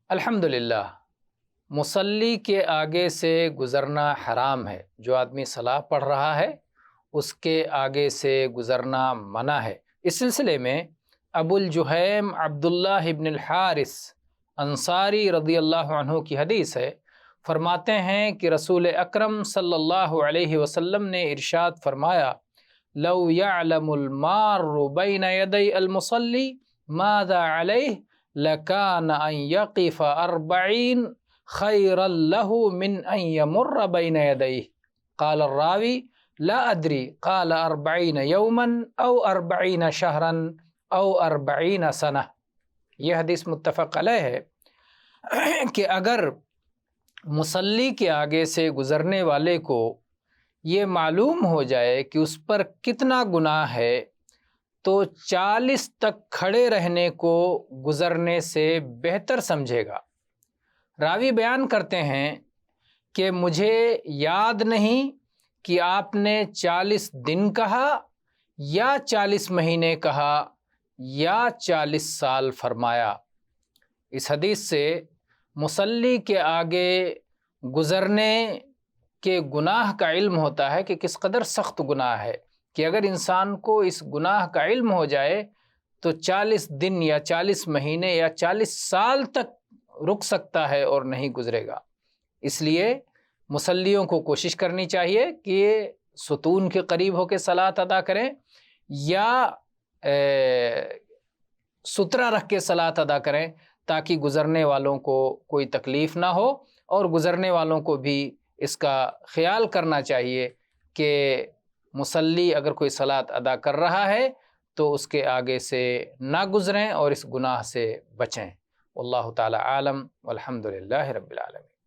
الحمدللہ، مصلی کے آگے سے گزرنا حرام ہے۔ جو آدمی صلاۃ پڑھ رہا ہے اس کے آگے سے گزرنا منع ہے۔ اس سلسلے میں ابو الجہیم عبداللہ ابن الحارث انصاری رضی اللہ عنہ کی حدیث ہے، فرماتے ہیں کہ رسول اکرم صلی اللہ علیہ وسلم نے ارشاد فرمایا، لو یعلم المار بین یدی المصلی ماذا علیہ لکان ان یقف 40 خیرا لہ من ان یمر بین یدیہ۔ قال الراوی لا ادری قال 40 یوما او 40 شہرا او 40 سنہ۔ یہ حدیث متفق علیہ ہے کہ اگر مصلی کے آگے سے گزرنے والے کو یہ معلوم ہو جائے کہ اس پر کتنا گناہ ہے تو 40 تک کھڑے رہنے کو گزرنے سے بہتر سمجھے گا۔ راوی بیان کرتے ہیں کہ مجھے یاد نہیں کہ آپ نے 40 دن کہا یا 40 مہینے کہا یا 40 سال فرمایا۔ اس حدیث سے مصلی کے آگے گزرنے کے گناہ کا علم ہوتا ہے کہ کس قدر سخت گناہ ہے، کہ اگر انسان کو اس گناہ کا علم ہو جائے تو 40 دن یا 40 مہینے یا 40 سال تک رک سکتا ہے اور نہیں گزرے گا۔ اس لیے مصلیوں کو کوشش کرنی چاہیے کہ یہ ستون کے قریب ہو کے صلاۃ ادا کریں یا سترہ رکھ کے صلاۃ ادا کریں، تاکہ گزرنے والوں کو کوئی تکلیف نہ ہو، اور گزرنے والوں کو بھی اس کا خیال کرنا چاہیے کہ مصلی اگر کوئی صلاۃ ادا کر رہا ہے تو اس کے آگے سے نہ گزریں اور اس گناہ سے بچیں۔ واللہ تعالی عالم، والحمد للہ رب العالمین۔